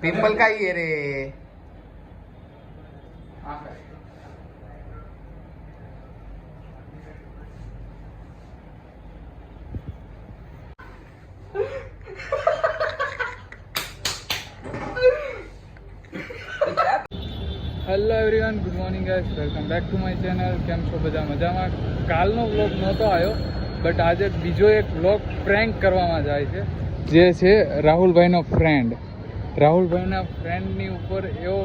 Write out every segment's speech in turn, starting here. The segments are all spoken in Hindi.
पिंपल का ही है रे। Hello everyone, good morning guys, welcome back to my channel. કેમ છો બધા? મજામાં? કાલનો વ્લોગ નહોતો આવ્યો, બટ આજે બીજો એક વ્લોગ પ્રેન્ક કરવામાં જાય છે, જે છે રાહુલભાઈનો ફ્રેન્ડ. રાહુલભાઈના ફ્રેન્ડની ઉપર એવો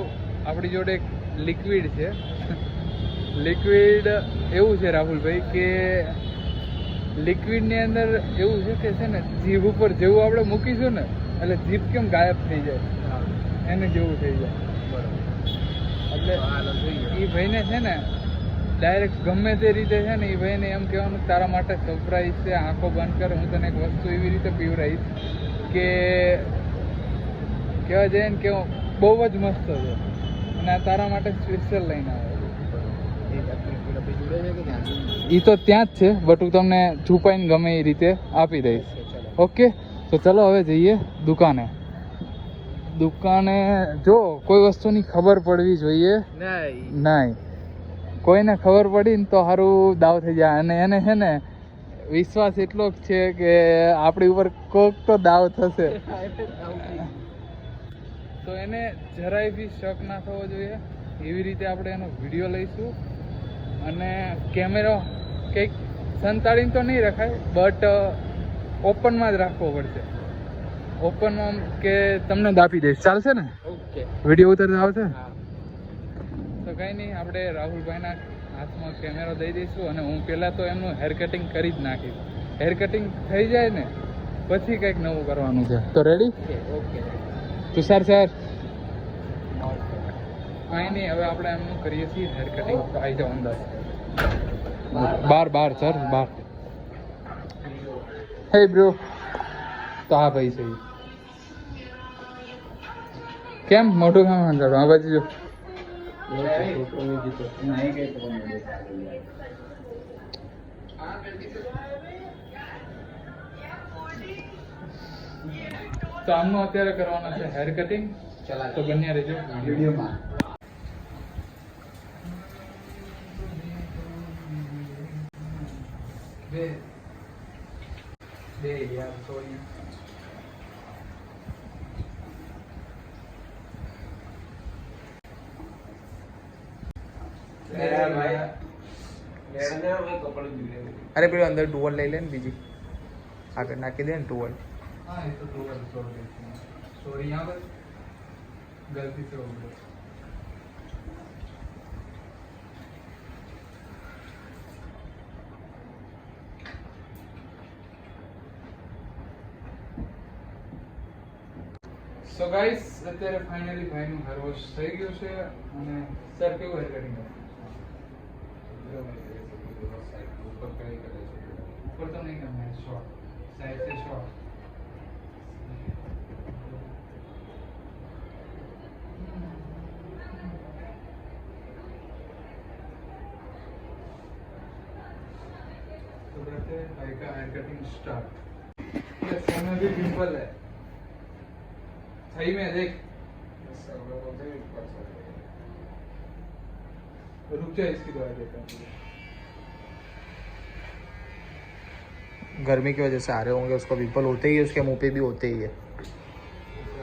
આપણી જોડે એક લિક્વિડ છે. લિક્વિડ એવું છે રાહુલભાઈ કે લિક્વિડની અંદર એવું છે કે ને જીભ ઉપર જેવું આપણે મૂકીશું ને એટલે જીભ કેમ ગાયબ થઈ જાય એને જેવું થઈ જાય. એટલે એ ભાઈને છે ને ડાયરેક્ટ ગમે તે રીતે છે ને એ ભાઈને એમ કહેવાનું તારા માટે સરપ્રાઈઝ છે, આંખો બંધ કર, હું તને એક વસ્તુ એવી રીતે પીવડાવીશ કે કહેવા જાય ને કે બહુ જ મસ્ત છે અને આ તારા માટે સ્પેશિયલ લઈને આવે. એ તો ત્યાં જ છે, બટ હું તમને છુપાઈને ગમે એ રીતે આપી દઈશ. ઓકે, તો ચલો હવે જઈએ દુકાને. જો કોઈ વસ્તુની ખબર પડવી જોઈએ નહીં. કોઈને ખબર પડી ને તો સારું દાવ થઈ જાય, અને એને છે ને વિશ્વાસ એટલો જ છે કે આપણી ઉપર કોક તો દાવ થશે, તો એને જરાય બી શક ના થવો જોઈએ. એવી રીતે આપણે એનો વિડીયો લઈશું અને કેમેરો કંઈક સંતાડીને તો નહીં રખાય, બટ ઓપનમાં જ રાખવો પડશે. ઓપનમાં કે તમને દાપી દઈશ, ચાલશે ને? ઓકે, વિડીયો ઉતરતા આવશે તો કંઈ નહીં, આપણે રાહુલભાઈના હાથમાં કેમેરો દઈ દઈશું અને હું પહેલાં તો એમનું હેર કટિંગ કરી જ નાખીશ. હેર કટિંગ થઈ જાય ને પછી કંઈક નવું કરવાનું છે. તો રેડી? ઓકે તુષાર સર, કાંઈ નહીં, હવે આપણે એમનું કરીએ છીએ હેર કટિંગ. તો આવી જાઓ અંદર. બાર સર, બાર. હે બ્રો. તો હા ભાઈ સહી. કેમ મોટું કામ અંધારું? આ બાજુ જો. તો આમનું અત્યારે કરવાનું છે હેર કટિંગ. તો બન્યા રહેજો વિડીયોમાં. અરે પેલું અંદર ટુવલ લઈ લે ને, બીજી આગળ નાખી દે ને ટુવલ. हाँ ये तो 2 सॉरी यहाँ पर गलती से हो गया. સો ગાઈસ, અત્યારે ફાઇનલી ભાઈનું હેર વોશ થઈ ગયું છે. અને સર કેવું હેર કટિંગ કરે? ઉપર તો નહીં કરना है, शॉर्ट साइड से शॉर्ट. तो कहते हैं भाई का हेयर कटिंग स्टार्ट. ये सामने भी पिंपल है सही में, देख. रुक जा, इसकी दवाई देता हूँ. गर्मी की वजह से आ रहे होंगे, उसको पिंपल होते ही है, उसके मुंह पे भी होते ही है.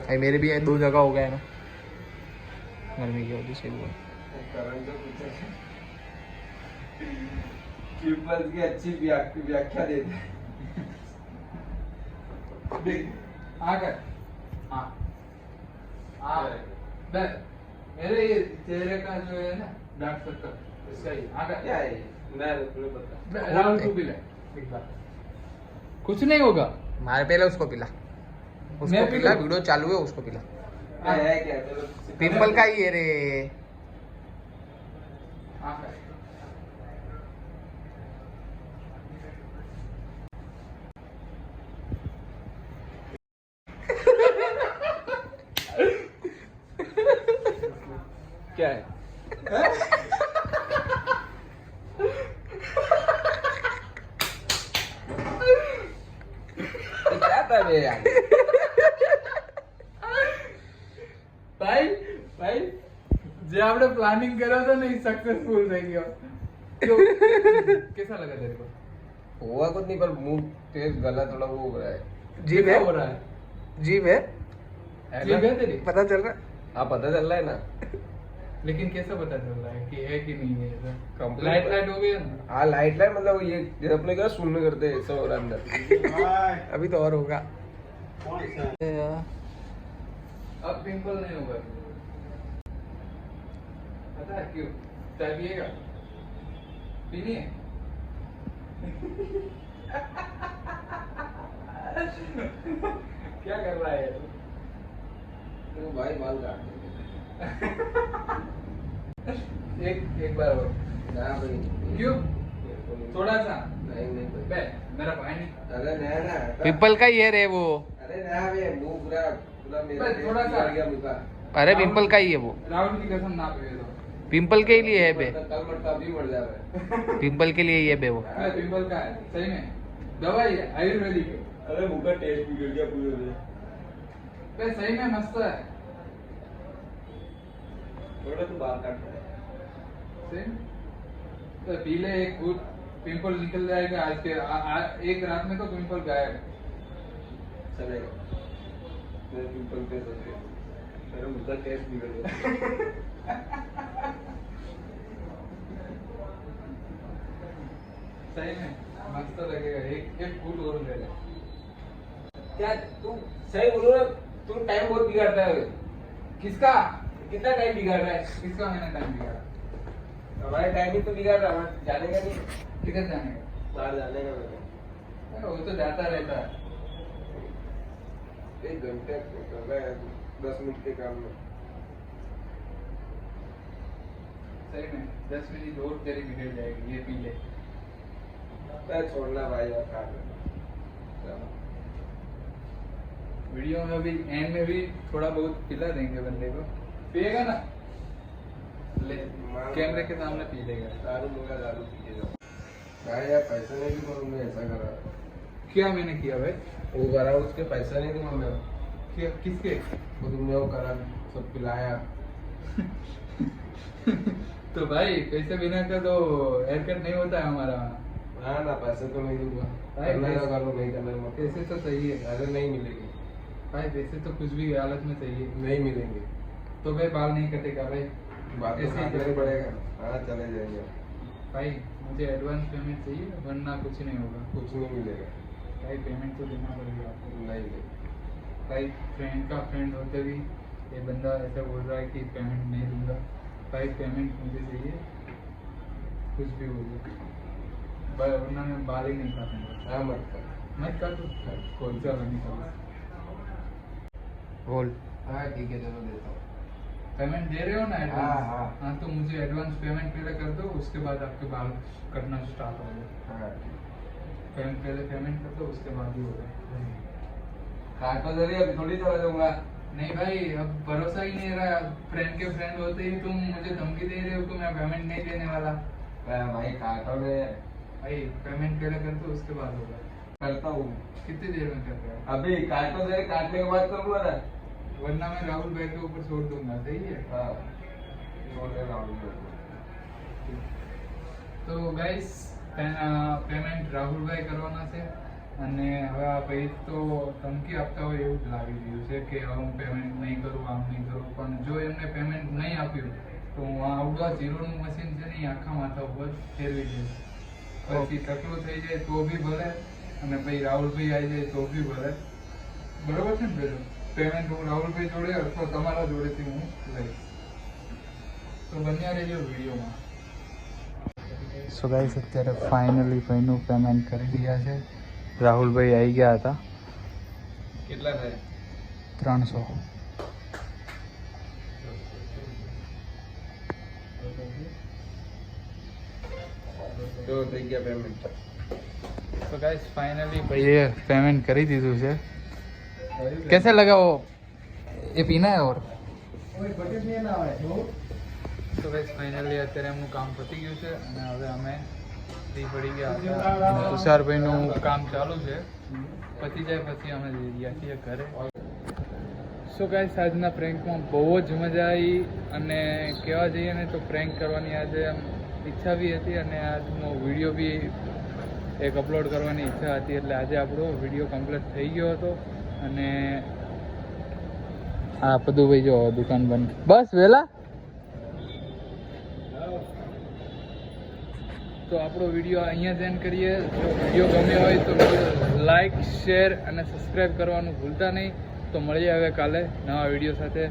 अरे मेरे भी 2 जगह हो गए ना गर्मी की वजह से भी. पिंपल्स की अच्छी व्याख्या देते हैं. देख आकर हाँ हाँ बस मेरे ये चेहरे का जो है ना डार्क सर्कल, इसका ही आकर क्या है मैं तुम्हें बता. राहुल को भी ले एक बार, कुछ नहीं होगा. मारे पहले उसको पिला, उसको मैं पिला, पिलूं? वीडियो चालू है, उसको पिला. है क्या चलो पिंपल का ही है रे. आकर क्या है? आता है मेरे यार ભાઈ ભાઈ જે આપણે પ્લાનિંગ કર્યો હતો ને એ સક્સેસફુલ થઈ ગયો कैसा लगा तेरे को हुआ कुछ नहीं पर मुंह तेज गला थोड़ा वो हो रहा है जीभ क्या है हो रहा है जीभ है जीभ है तेरी पता चल रहा हाँ पता चल रहा है ना लेकिन कैसा पता चल रहा है कि है कि नहीं है ऐसा Complete लाइट लाइट हो गया ना हाँ लाइट लाइट मतलब ये जैसे अपने क्या शून्य करते हैं ऐसा हो रहा है अंदर अभी तो और होगा अब पिंपल नहीं होगा पता है क्यों चाय पिएगा पीनी है क्या कर रहा है तो भाई बाल काट एक बार और ना भाई क्यों थोड़ा सा नहीं नहीं भाई। बे मेरा भाई नहीं अरे नया ना पिंपल का ही है रे वो अरे नया वे मुंह पूरा पूरा मेरा बस थोड़ा सा। बिगड़ गया मुंह का अरे पिंपल का ही है वो राहुल की कसम ना पिए तो पिंपल के ही लिए है बे कल मटका भी मर जावे पिंपल के लिए ही है बे वो अरे पिंपल का है सही में दवाई है आयुर्वेदिक है अरे मुंह का टेस्ट बिगड़ गया पूरे में बे सही में मस्त है थोड़ा तो बाल काट रहा है सही में? तो पी ले एक गुड पिंपल निकल जाएगा आज के एक रात में तो पिंपल गायब चलेगा मेरे पिंपल पे सोचे मेरा मुंह का टेस्ट बिगड़ गया सही में मस्त लगेगा एक गुड और ले ले क्या तू सही बोलो ना तू टाइम बहुत बिगाड़ता है किसका कितना टाइम बिगाड़ रहा है किसका मैंने टाइम बिगाड़ा हमारा टाइम ही तो बिगाड़ रहा है जाने का नहीं किधर जाने का बाहर जाने का मैंने अरे वो तो जाता रहता है 1 घंटे कर रहा है 10 मिनट के काम में सही में 10 मिनट और तेरी बिगड़ जाएगी ये पी ले मैं छोड़ना भाई और खा ले वीडियो में भी एंड में भी थोड़ा बहुत पिला देंगे बंदे को पिएगा ना ले कैमरे के सामने पी लेगा दारू मुंगा दारू पी के जाओ भाई यार पैसा नहीं दूंगा तुमने ऐसा करा क्या मैंने किया भाई वो करा उसके पैसा नहीं दूंगा मैं क्या किसके वो तुमने वो करा सब पिलाया तो भाई पैसे बिना का तो हेयर कट नहीं होता है हमारा हाँ ना पैसे तो नहीं दूंगा भाई, करना पैसे- का करो नहीं करना मत करो। पैसे तो चाहिए अरे नहीं मिलेगी भाई पैसे तो कुछ भी हालत में चाहिए नहीं मिलेंगे तो भाई बाल नहीं कटेगा भाई बात तो ऐसे ही काटना ही करो। पड़ेगा हाँ चले जाएंगे भाई मुझे एडवांस पेमेंट चाहिए वरना कुछ नहीं होगा कुछ नहीं मिलेगा भाई पेमेंट तो देना पड़ेगा आपको नहीं नहीं भाई फ्रेंड का फ्रेंड होते भी ये बंदा ऐसा बोल रहा है कि पेमेंट नहीं दूंगा भाई पेमेंट मुझे चाहिए कुछ भी हो जाए भाई वरना मैं बाल ही नहीं काटूंगा हाँ मत कर मत काटो कौन सा बनी का बोल हाँ ठीक है चलो देता हूँ पेमेंट दे रहे हो ना एडवांस हाँ, हाँ। हाँ तो मुझे एडवांस पेमेंट पहले कर दो उसके बाद आपके बाल कटना स्टार्ट हो गए हाँ पहले पेमेंट कर दो उसके बाद ही होगा काटो जरिए अभी थोड़ी चला जाऊंगा नहीं भाई अब भरोसा ही नहीं रहा फ्रेंड के फ्रेंड होते ही तुम मुझे धमकी दे रहे हो कि मैं पेमेंट नहीं देने वाला भाई काटो मैं भाई पेमेंट पहले कर दो उसके बाद होगा करता हूँ कितनी देर में कर रहे हो अभी काटो जरिए काटने के बाद करूंगा ना वरना मैं राहुल भाई के ऊपर छोड़ दूंगा सही है हाँ छोड़ देना તો ગાઈસ પેમેન્ટ રાહુલભાઈ કરવાના છે અને હવે આ ભાઈ તો ધમકી આપતા હોય એવું જ લાગી રહ્યું છે કે હવે હું પેમેન્ટ નહીં કરું આમ નહીં કરું પણ જો એમને પેમેન્ટ નહીં આપ્યું તો હું આ આવડું આ ઝીરોનું મશીન છે ને એ આખા માથા ઉપર ફેરવી દઈશ પછી ટકલો થઈ જાય તો બી ભલે અને પછી રાહુલભાઈ આવી જાય તો બી ભલે બરોબર છે ને પેલું પેમેન્ટ હું રાહુલભાઈ જોડે અથવા તમારા જોડેથી હું લઈશ તો બન્યા રહેજો વિડીયોમાં સો ગાઈસ અત્યારે ફાઇનલી ભાઈનું પેમેન્ટ કરી રહ્યા છે રાહુલભાઈ આવી ગયા હતા કેટલા થાય 300 તો થઈ ગયા પેમેન્ટ तो गाइस फाइनली भैया पेमेंट કરી દીધું છે कैसे लगा वो ये पीना है और તો ગાઈસ ફાઇનલી અત્યારે એમનું કામ પતી ગયું છે અને હવે અમે ફ્રી પડી ગયા હતા તુષારભાઈનું કામ ચાલુ છે પતી જાય પછી અમે જઈએ છીએ ઘરે. સો ગાઈસ આજના પ્રેન્કમાં બહુ જ મજા આવી અને કહેવા જઈએ ને તો પ્રેન્ક કરવાની આજે આમ ઈચ્છા બી હતી અને આજનો વિડીયો બી એક અપલોડ કરવાની ઈચ્છા હતી એટલે આજે આપણો વિડીયો કમ્પ્લીટ થઈ ગયો હતો. અને હા બધું ભાઈ જો દુકાન બંધ બસ વહેલા. તો આપણો વિડીયો અહીંયા જ એન્ડ કરીએ. જો વિડીયો ગમ્યો હોય તો લાઈક શેર અને સબસ્ક્રાઈબ કરવાનું ભૂલતા નહીં. તો મળીએ હવે કાલે નવા વિડીયો સાથે.